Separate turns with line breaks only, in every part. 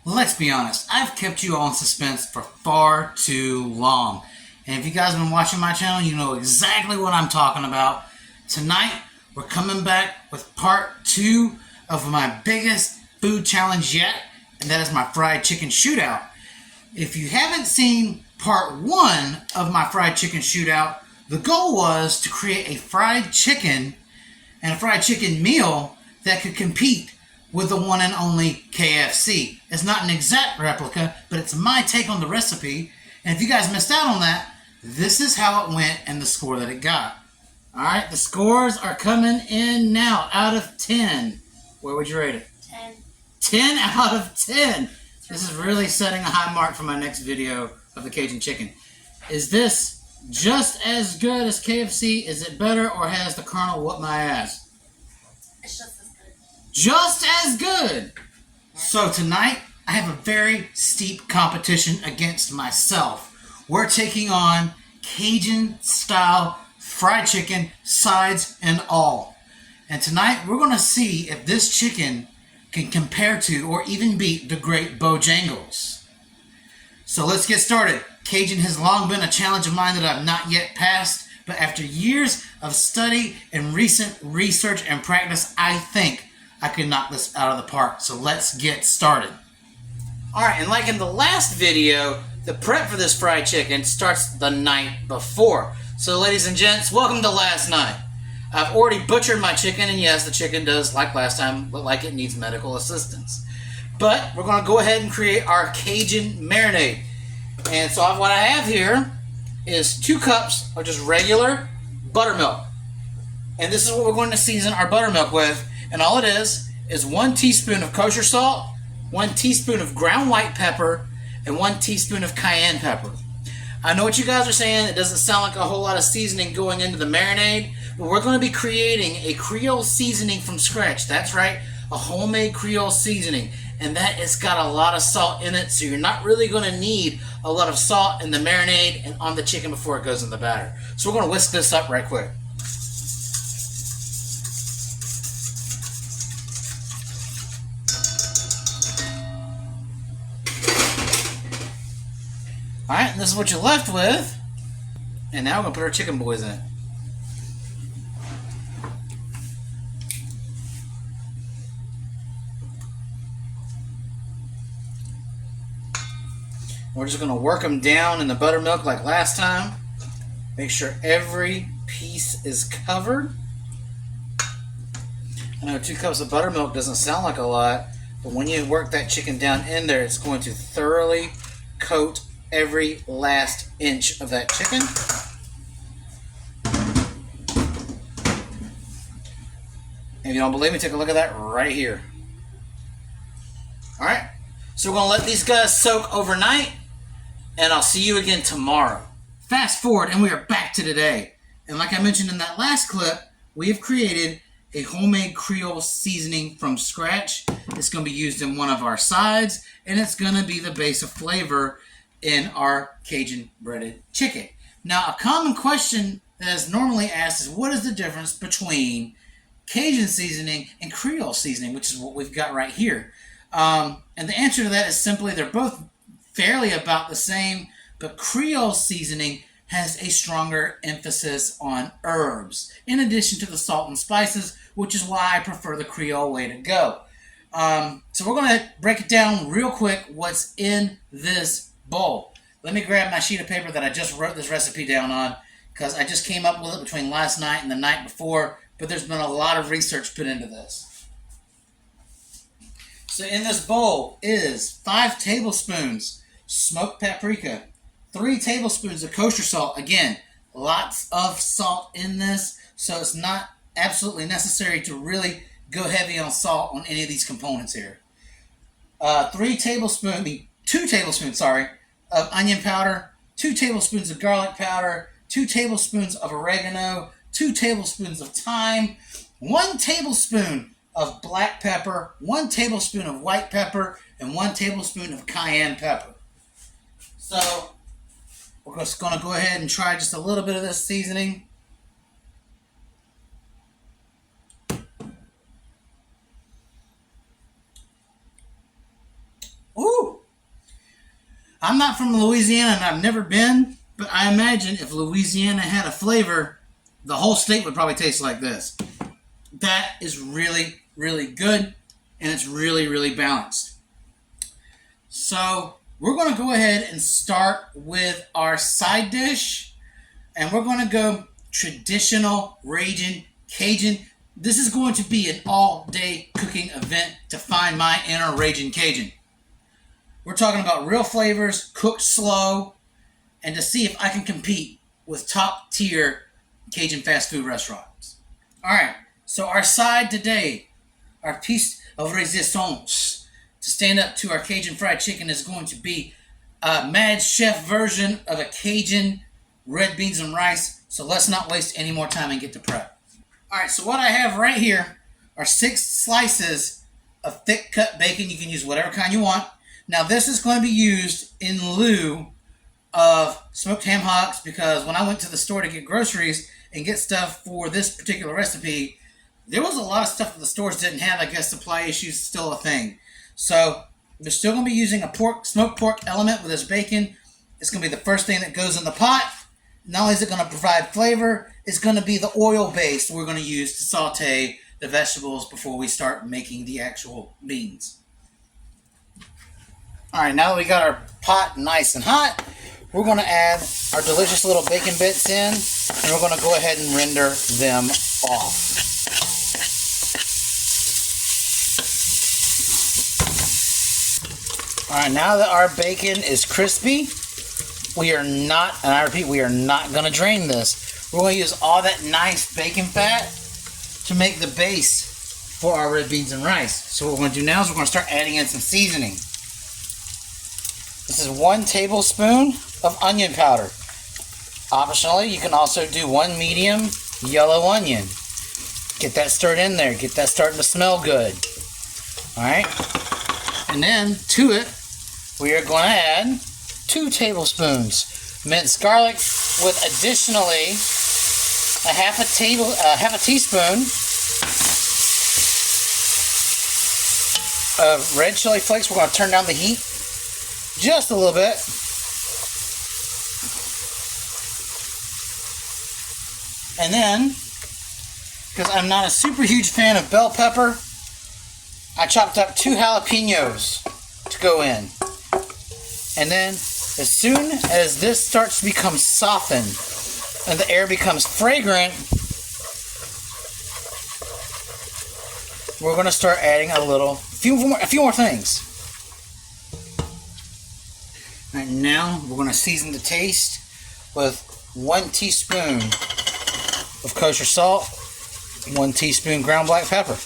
Let's be honest, I've kept you all in suspense for far too long. And if you guys have been watching my channel, you know exactly what I'm talking about. Tonight, we're coming back with part 2 of my biggest food challenge yet, and that is my fried chicken shootout. If you haven't seen part 1 of my fried chicken shootout, the goal was to create a fried chicken and a fried chicken meal that could compete with the one and only KFC. It's not an exact replica, but it's my take on the recipe. And if you guys missed out on that, this is how it went and the score that it got. Alright, the scores are coming in now out of 10. Where would you rate it?
10.
10 out of 10. This is really setting a high mark for my next video of the Cajun chicken. Is this just as good as KFC? Is it better, or has the Colonel whooped my ass?
It's just as good.
Just as good! So tonight, I have a very steep competition against myself. We're taking on Cajun Style Fried Chicken, sides and all. And tonight, we're going to see if this chicken can compare to or even beat the great Bojangles. So let's get started. Cajun has long been a challenge of mine that I've not yet passed, but after years of study and recent research and practice, I think I can knock this out of the park. So let's get started. Alright, and like in the last video, the prep for this fried chicken starts the night before. So ladies and gents, welcome to last night. I've already butchered my chicken, and yes, the chicken does, like last time, look like it needs medical assistance. But we're going to go ahead and create our Cajun marinade. And so what I have here is 2 cups of just regular buttermilk. And this is what we're going to season our buttermilk with. And all it is 1 teaspoon of kosher salt, 1 teaspoon of ground white pepper, and 1 teaspoon of cayenne pepper. I know what you guys are saying. It doesn't sound like a whole lot of seasoning going into the marinade, but we're going to be creating a Creole seasoning from scratch. That's right, a homemade Creole seasoning. And that it's got a lot of salt in it, so you're not really going to need a lot of salt in the marinade and on the chicken before it goes in the batter. So we're going to whisk this up right quick. Alright, and this is what you're left with. And now we're going to put our chicken boys in it. We're just going to work them down in the buttermilk like last time. Make sure every piece is covered. I know 2 cups of buttermilk doesn't sound like a lot, but when you work that chicken down in there, it's going to thoroughly coat every last inch of that chicken. If you don't believe me, take a look at that right here. Alright, so we're going to let these guys soak overnight, and I'll see you again tomorrow. Fast forward, and we are back to today. And like I mentioned in that last clip, we have created a homemade Creole seasoning from scratch. It's going to be used in one of our sides, and it's going to be the base of flavor in our Cajun breaded chicken. Now, a common question that is normally asked is, what is the difference between Cajun seasoning and Creole seasoning, which is what we've got right here? And the answer to that is simply they're both fairly about the same, but Creole seasoning has a stronger emphasis on herbs, in addition to the salt and spices, which is why I prefer the Creole way to go. So we're going to break it down real quick what's in this bowl. Let me grab my sheet of paper that I just wrote this recipe down on, because I just came up with it between last night and the night before, but there's been a lot of research put into this. So in this bowl is 5 tablespoons smoked paprika, 3 tablespoons of kosher salt. Again, lots of salt in this, so it's not absolutely necessary to really go heavy on salt on any of these components here. 2 tablespoons, of onion powder, 2 tablespoons of garlic powder, 2 tablespoons of oregano, 2 tablespoons of thyme, 1 tablespoon of black pepper, 1 tablespoon of white pepper, and 1 tablespoon of cayenne pepper. So we're just going to go ahead and try just a little bit of this seasoning. Ooh! I'm not from Louisiana and I've never been, but I imagine if Louisiana had a flavor, the whole state would probably taste like this. That is really, really good, and it's really, really balanced. So we're going to go ahead and start with our side dish, and we're going to go traditional Ragin' Cajun. This is going to be an all-day cooking event to find my inner Ragin' Cajun. We're talking about real flavors, cooked slow, and to see if I can compete with top-tier Cajun fast food restaurants. All right, so our side today, our piece of resistance to stand up to our Cajun fried chicken is going to be a Mad Chef version of a Cajun red beans and rice. So let's not waste any more time and get to prep. All right, so what I have right here are 6 slices of thick cut bacon. You can use whatever kind you want. Now this is going to be used in lieu of smoked ham hocks, because when I went to the store to get groceries and get stuff for this particular recipe, there was a lot of stuff that the stores didn't have. I guess supply issues still a thing. So they're still going to be using a smoked pork element with this bacon. It's going to be the first thing that goes in the pot. Not only is it going to provide flavor, it's going to be the oil base we're going to use to saute the vegetables before we start making the actual beans. All right, now that we got our pot nice and hot, we're going to add our delicious little bacon bits in, and we're going to go ahead and render them off. All right, now that our bacon is crispy, we are not, and I repeat, we are not going to drain this. We're going to use all that nice bacon fat to make the base for our red beans and rice. So what we're going to do now is we're going to start adding in some seasoning. This is 1 tablespoon of onion powder. Optionally, you can also do 1 medium yellow onion. Get that stirred in there. Get that starting to smell good. Alright. And then to it, we are going to add 2 tablespoons minced garlic with additionally a half a teaspoon of red chili flakes. We're going to turn down the heat just a little bit. And then, because I'm not a super huge fan of bell pepper, I chopped up 2 jalapenos to go in. And then, as soon as this starts to become softened and the air becomes fragrant, we're going to start adding a few more things. Right now, we're going to season the taste with 1 teaspoon of kosher salt, 1 teaspoon ground black pepper.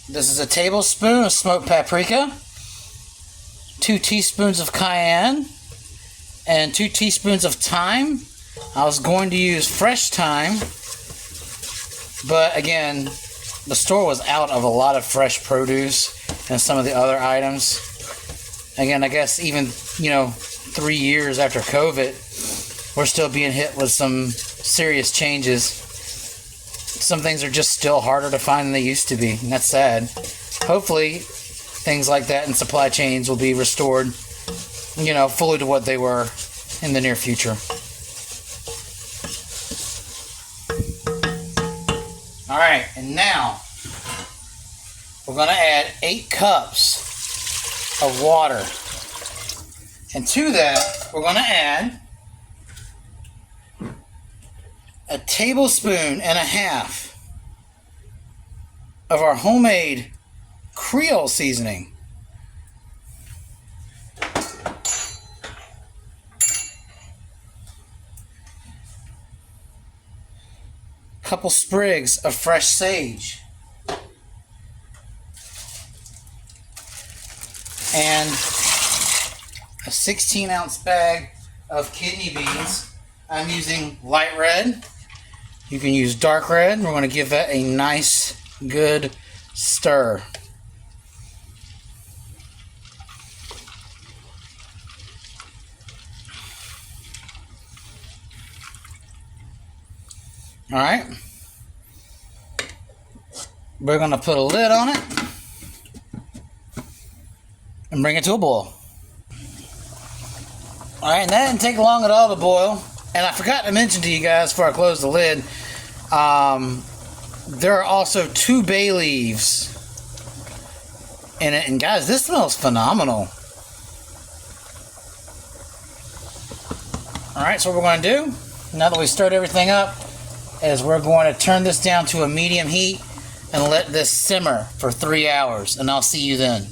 This is a tablespoon of smoked paprika, 2 teaspoons of cayenne, and 2 teaspoons of thyme. I was going to use fresh thyme, but again, the store was out of a lot of fresh produce and some of the other items. Again, I guess even, 3 years after COVID, we're still being hit with some serious changes. Some things are just still harder to find than they used to be, and that's sad. Hopefully, things like that in supply chains will be restored, fully to what they were in the near future. Alright, and now we're going to add 8 cups of water. And to that, we're going to add a tablespoon and a half of our homemade Creole seasoning. Couple sprigs of fresh sage. And a 16-ounce bag of kidney beans. I'm using light red. You can use dark red. We're going to give that a nice, good stir. All right. We're going to put a lid on it and bring it to a boil. All right, and that didn't take long at all to boil. And I forgot to mention to you guys before I close the lid, there are also 2 bay leaves in it. And guys, this smells phenomenal. All right, so what we're going to do, now that we stirred everything up, is we're going to turn this down to a medium heat and let this simmer for 3 hours, and I'll see you then.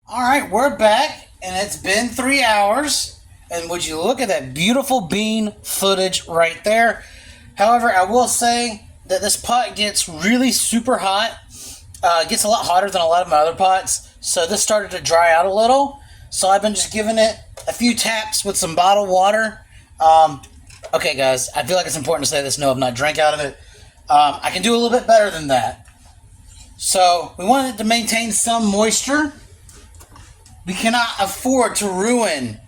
All right, we're back, and it's been 3 hours, and would you look at that beautiful bean footage right there. However, I will say that this pot gets really super hot. It gets a lot hotter than a lot of my other pots, so this started to dry out a little, so I've been just giving it a few taps with some bottled water. Okay, guys, I feel like it's important to say this. No, I've not drank out of it. I can do a little bit better than that. So, we wanted to maintain some moisture. We cannot afford to ruin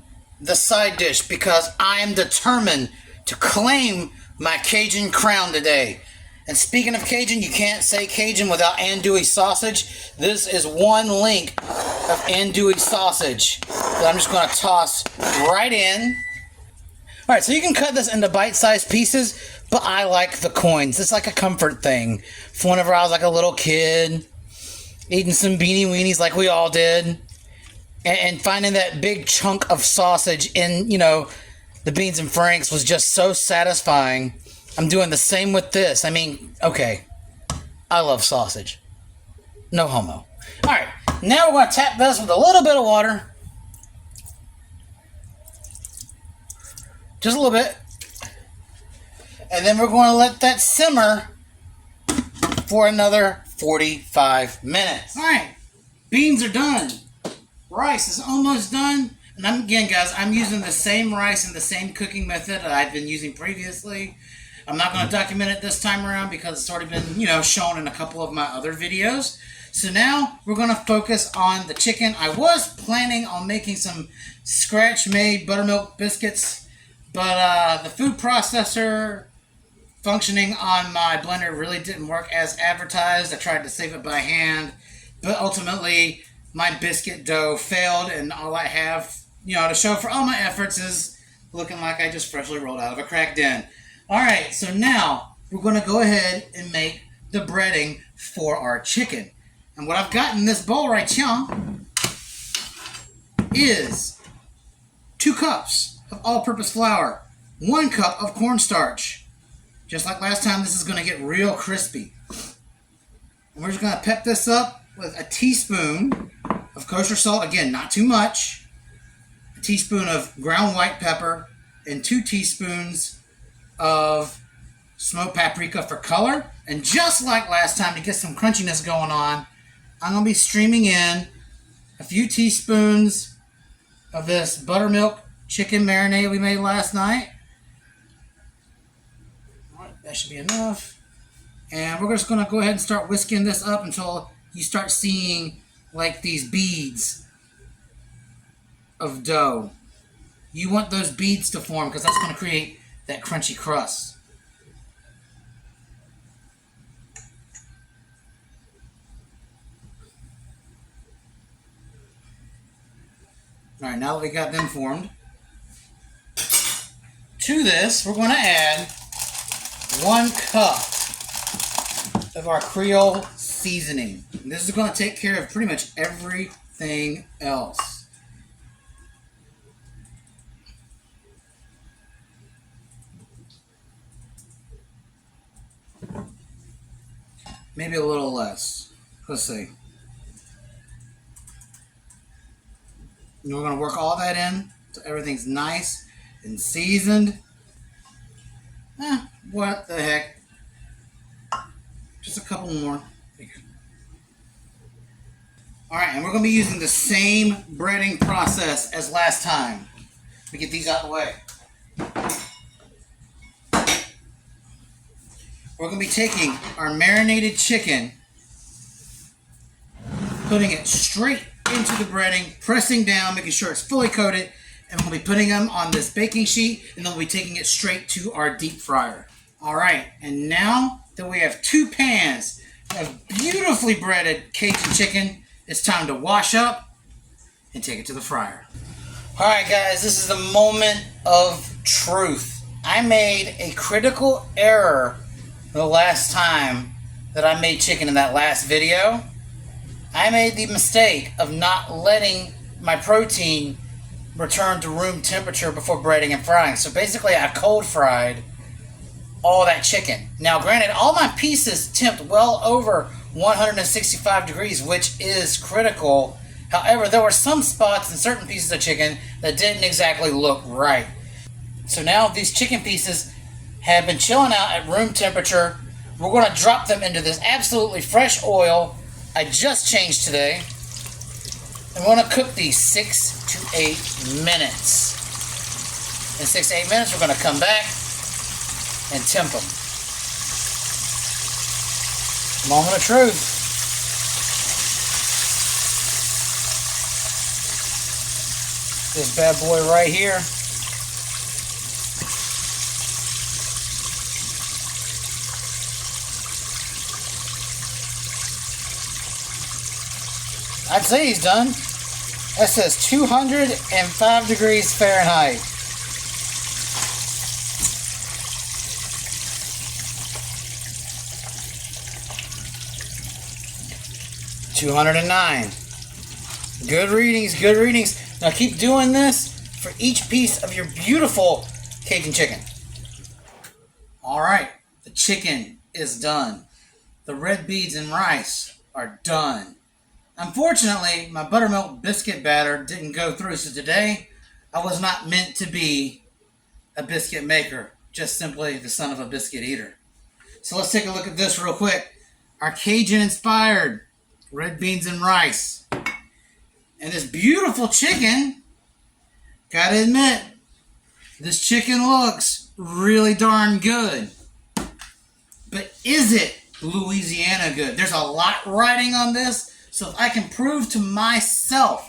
the side dish because I am determined to claim my Cajun Crown today. And speaking of Cajun, you can't say Cajun without andouille sausage. This is one link of andouille sausage that I'm just going to toss right in. Alright, so you can cut this into bite-sized pieces, but I like the coins. It's like a comfort thing. For whenever I was like a little kid, eating some beanie weenies like we all did, and finding that big chunk of sausage in, you know, the beans and franks was just so satisfying. I'm doing the same with this. I mean, okay, I love sausage. No homo. Alright, now we're going to tap this with a little bit of water. Just a little bit. And then we're going to let that simmer for another 45 minutes. Alright, beans are done. Rice is almost done. And again, guys, I'm using the same rice and the same cooking method that I've been using previously. I'm not going to document it this time around because it's already been, you know, shown in a couple of my other videos. So now we're going to focus on the chicken. I was planning on making some scratch-made buttermilk biscuits, but the food processor functioning on my blender really didn't work as advertised. I tried to save it by hand, but ultimately my biscuit dough failed, and all I have, you know, to show for all my efforts is looking like I just freshly rolled out of a crack den. Alright, so now we're going to go ahead and make the breading for our chicken. And what I've got in this bowl right here is 2 cups of all-purpose flour, 1 cup of cornstarch. Just like last time, this is going to get real crispy. And we're just going to pep this up with a teaspoon of kosher salt. Again, not too much. A teaspoon of ground white pepper and 2 teaspoons of smoked paprika for color. And just like last time, to get some crunchiness going on, I'm going to be streaming in a few teaspoons of this buttermilk chicken marinade we made last night. Alright, that should be enough. And we're just going to go ahead and start whisking this up until you start seeing like these beads of dough. You want those beads to form because that's going to create that crunchy crust. Alright, now that we got them formed, to this we're going to add 1 cup of our Creole seasoning. And this is going to take care of pretty much everything else. Maybe a little less. Let's see. And we're going to work all that in so everything's nice and seasoned. What the heck. Just a couple more. Alright, and we're going to be using the same breading process as last time. Let me get these out of the way. We're going to be taking our marinated chicken, putting it straight into the breading, pressing down, making sure it's fully coated, and we'll be putting them on this baking sheet, and then we'll be taking it straight to our deep fryer. Alright, and now that we have 2 pans of beautifully breaded Cajun chicken, it's time to wash up and take it to the fryer. Alright guys, this is the moment of truth. I made a critical error the last time that I made chicken in that last video. I made the mistake of not letting my protein return to room temperature before breading and frying. So basically I cold fried all that chicken. Now granted, all my pieces temped well over 165 degrees, which is critical. However, there were some spots in certain pieces of chicken that didn't exactly look right. So now these chicken pieces have been chilling out at room temperature. We're going to drop them into this absolutely fresh oil I just changed today. And we're going to cook these 6 to 8 minutes. In 6 to 8 minutes, we're going to come back and temp them. Moment of truth. This bad boy right here. I'd say he's done. That says 205 degrees Fahrenheit. $209. Good readings, good readings. Now keep doing this for each piece of your beautiful Cajun chicken. Alright, the chicken is done. The red beans and rice are done. Unfortunately, my buttermilk biscuit batter didn't go through, so today I was not meant to be a biscuit maker, just simply the son of a biscuit eater. So let's take a look at this real quick. Our Cajun-inspired red beans and rice. And this beautiful chicken, gotta admit, this chicken looks really darn good. But is it Louisiana good? There's a lot riding on this. So if I can prove to myself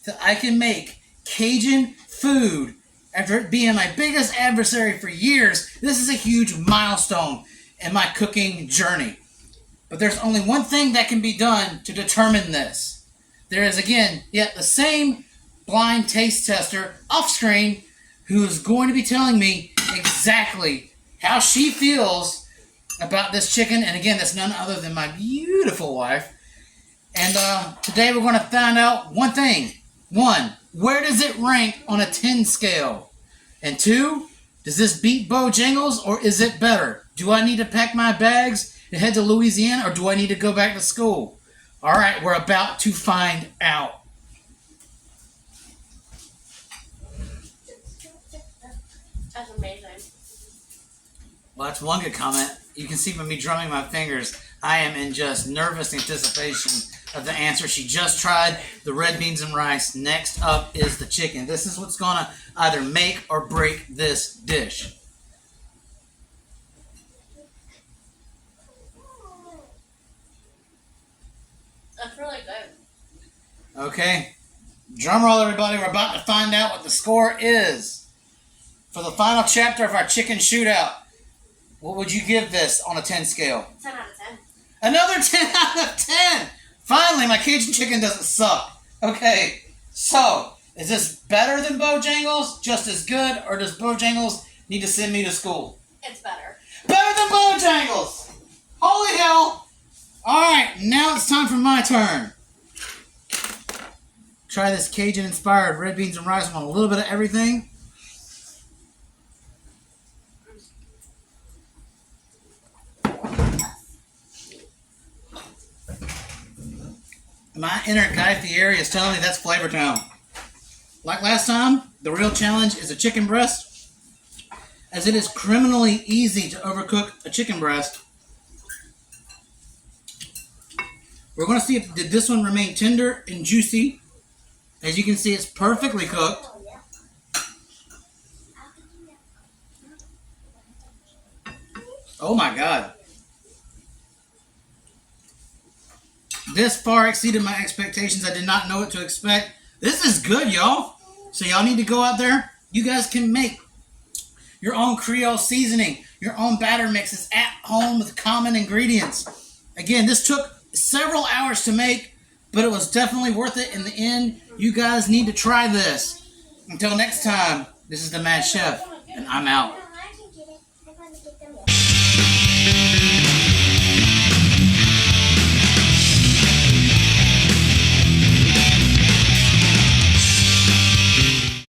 that I can make Cajun food after it being my biggest adversary for years, this is a huge milestone in my cooking journey. But there's only one thing that can be done to determine this. There is, again, yet the same blind taste tester off screen who is going to be telling me exactly how she feels about this chicken. And again, that's none other than my beautiful wife. And today we're going to find out one thing. 1, where does it rank on a 10 scale? And 2, does this beat Bojangles or is it better? Do I need to pack my bags and head to Louisiana or do I need to go back to school? All right, we're about to find out.
That's amazing.
Well, that's one good comment. You can see by me drumming my fingers, I am in just nervous anticipation of the answer. She just tried the red beans and rice. Next up is the chicken. This is what's going to either make or break this dish.
That's really good.
Okay. Drum roll, everybody. We're about to find out what the score is for the final chapter of our chicken shootout. What would you give this on a 10 scale?
10 out of 10.
Another 10 out of 10! Finally, my Cajun chicken doesn't suck. Okay, so, is this better than Bojangles? Just as good? Or does Bojangles need to send me to school?
It's better.
Better than Bojangles! Holy hell! Alright, now it's time for my turn. Try this Cajun-inspired red beans and rice. I want a little bit of everything. My inner Guy Fieri is telling me that's Flavor Town. Like last time, the real challenge is a chicken breast, as it is criminally easy to overcook a chicken breast. We're going to see if did this one remain tender and juicy. As you can see, it's perfectly cooked. Oh my God. This far exceeded my expectations. I did not know what to expect. This is good, y'all. So y'all need to go out there. You guys can make your own Creole seasoning. your own batter mixes at home with common ingredients. Again, this took several hours to make, but it was definitely worth it in the end. You guys need to try this. Until next time, this is the Mad Chef, and I'm out.